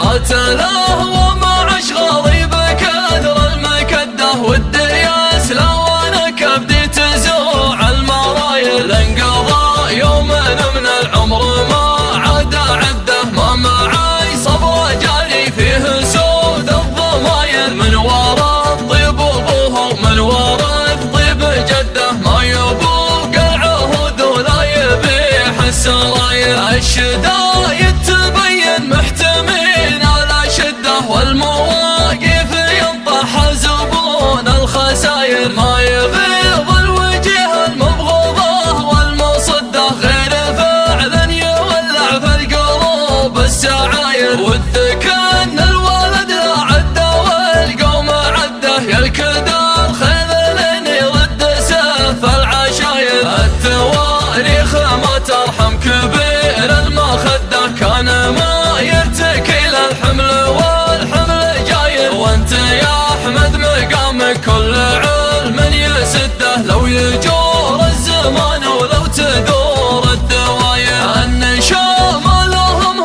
اتله ومع اشغالي بكثر المكده والدياس لا وانا كبدي تزوع المرايل لانقضى يوم من العمر ما عاد عده ما معاي صبر جاري فيه سود الضمايل من ورا الطيب ابوه ومن ورا الطيب جده ما يبوق العهود ولا يبيح السرايل الشدايد تبين محتمين على شده والمواقف ينطح زبون الخساير ما يبيض الوجه المبغوضه والمصده غير فعل يولع في القلوب السعاير ودك ان الولد لا عده والقوم عده يلكد الخيل لين يرد سيف العشاير التواريخ ما ترحم كبير المخده كان ما يرتكي للحمل والحمل جاير وانت يا احمد مقامك كل علم يسده لو يجور الزمان ولو تدور الدواير النشام لهم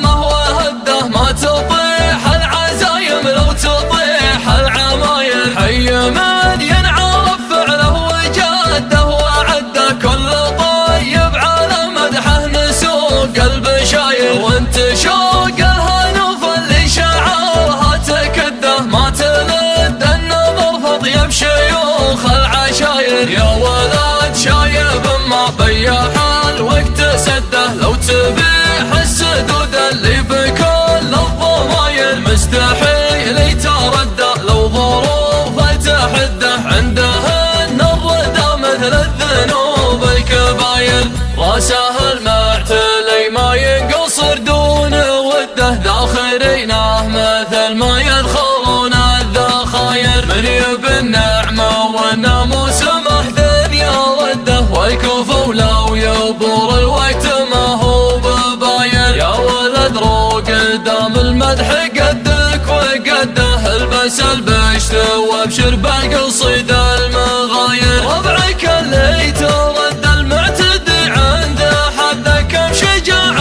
هو هده ما تطيح العزايم لو تطيح العماير حي من ينعرف فعله وجده وعده كل طيب على مدحه نسوق البشاير وانت شوق الهنوف اللي شعرها تكده ما تلد النظر فضيب شيوخ العشاير يا ولد شايب ما بيح الوقت سده لو تبيح السدود اللي بكل الضماير مستحيل يتردى لو ظروف تحده عندهن الردى مثل الذنوب الكباير راسه المعتلي ما ينقصر دون وده ذاخرينه مثل ما يدخلون الذخاير من يبي النعمه والناموس محدن يرده والكفو لو يبور الوقت ما هو بباير يا ولد روق دام المدح قدك وقده البس البشت وابشر بالقصيد المغاير ربعك اللي ترد المعتدي عنده حده كم شجاع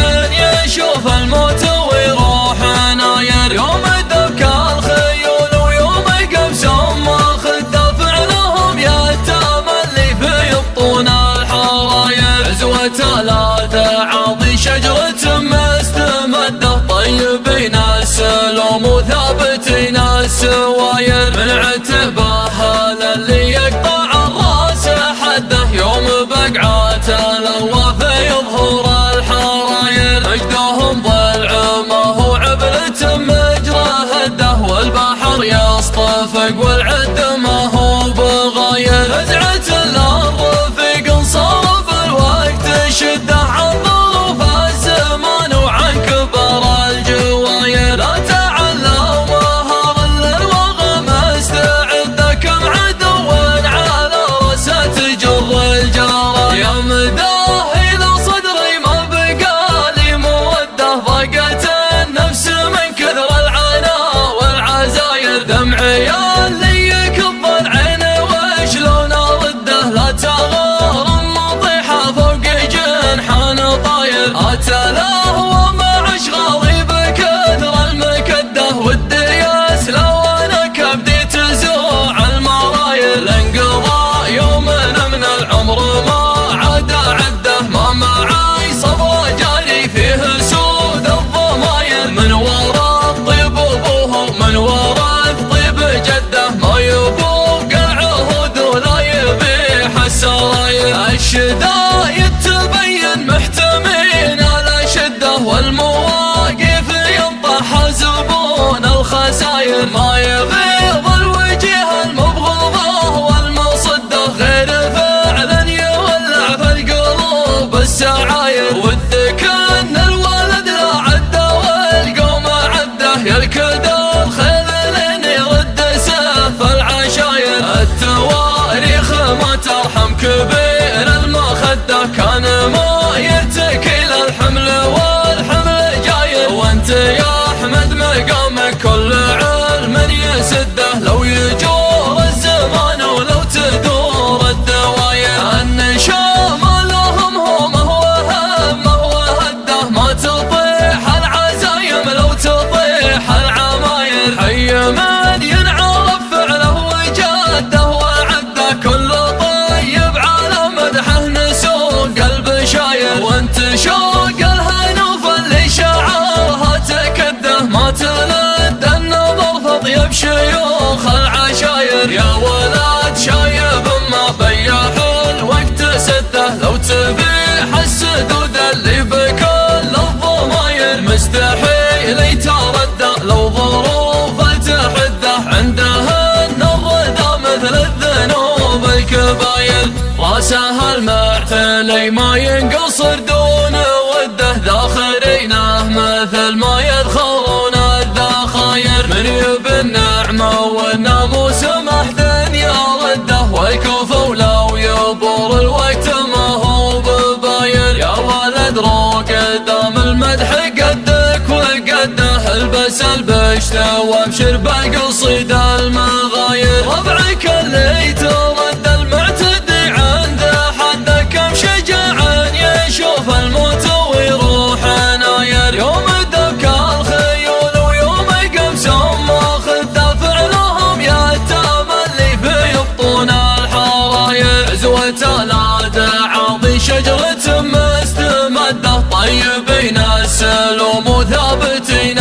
يشوف الموت ويروح ناير يوم دبك الخيول ويوم قبسهم خده فعلهم يتامى اللي في بطون الحراير عزوة لا تعاضي شجرة مستمده طيبين السلوم وثابتين السواير من عتبه اللي يقطع الراس حده يوم بقعاته الواف يظهر الحراير مجدهم ضلع ما هو عبلة مجرى هده والبحر يصطفق والعد ما هو بغاير فزعة الرفيق صرف الوقت شده عن ظروف الزمان وعن كبر الجواير لا تعلى مهار للوغم استعد كم عدو على راسه تجر الجرى يا مداهي لو صدري ما بقالي موده ضاقت النفس من كثر العناء والعزاير دمعي اللي يكب العين وشلون ارده لا تغار مطيحه فوق جنحان طاير اتله ومع اشغالي بكثر المكده والدياس لو انا كبدي تزوع المرايل لانقضى يوم من العمر ما عاد عده ما معاي صبر جاري فيه سود الضمايل من ورا الطيب ابوه ومن ورا الطيب جده ما يبوق العهود ولا يبيح السرايل الشدايد تبين محتمين على شده والمواقف ينطح زبون الخساير ما يبيض الوجه المبغوضه والمصده غير فعل يولع في القلوب السعاير ودك ان الولد لا عده والقوم عده يلكد الخيل لين يرد سيف العشاير التواريخ ما ترحم كبير المخده كان ما يرتكي للحمل والحمل جاير وانت يا احمد مقامك كل علم يسده لو يجور الزمان ولو تدور الدواير النشام لهم هو هده ما تطيح العزايم اللي ترده لو ظروف تحده، عنده الرضا مثل الذنوب الكباير، راسه المعتلي ما ينقصر دون وده، ذاخرينه مثل ما يذخرون الذخاير، من يبي النعمة والناموس محد يرده، والكفو لو يبور الوقت ما هو بباير، يا ولد رو قدام المدح قدك وقده، البس البشت وابشر بالقصيد المغاير، ربعك اللي ترد المعتدي عنده حده، كم شجاع يشوف الموت ويروح ناير، يوم دبك الخيول ويوم قمسهم ماخذه، فعلهم يتملي في بطون الحراير، عزوة الأدعاضي شجرة مستمده، طيبين السلوم وثابتين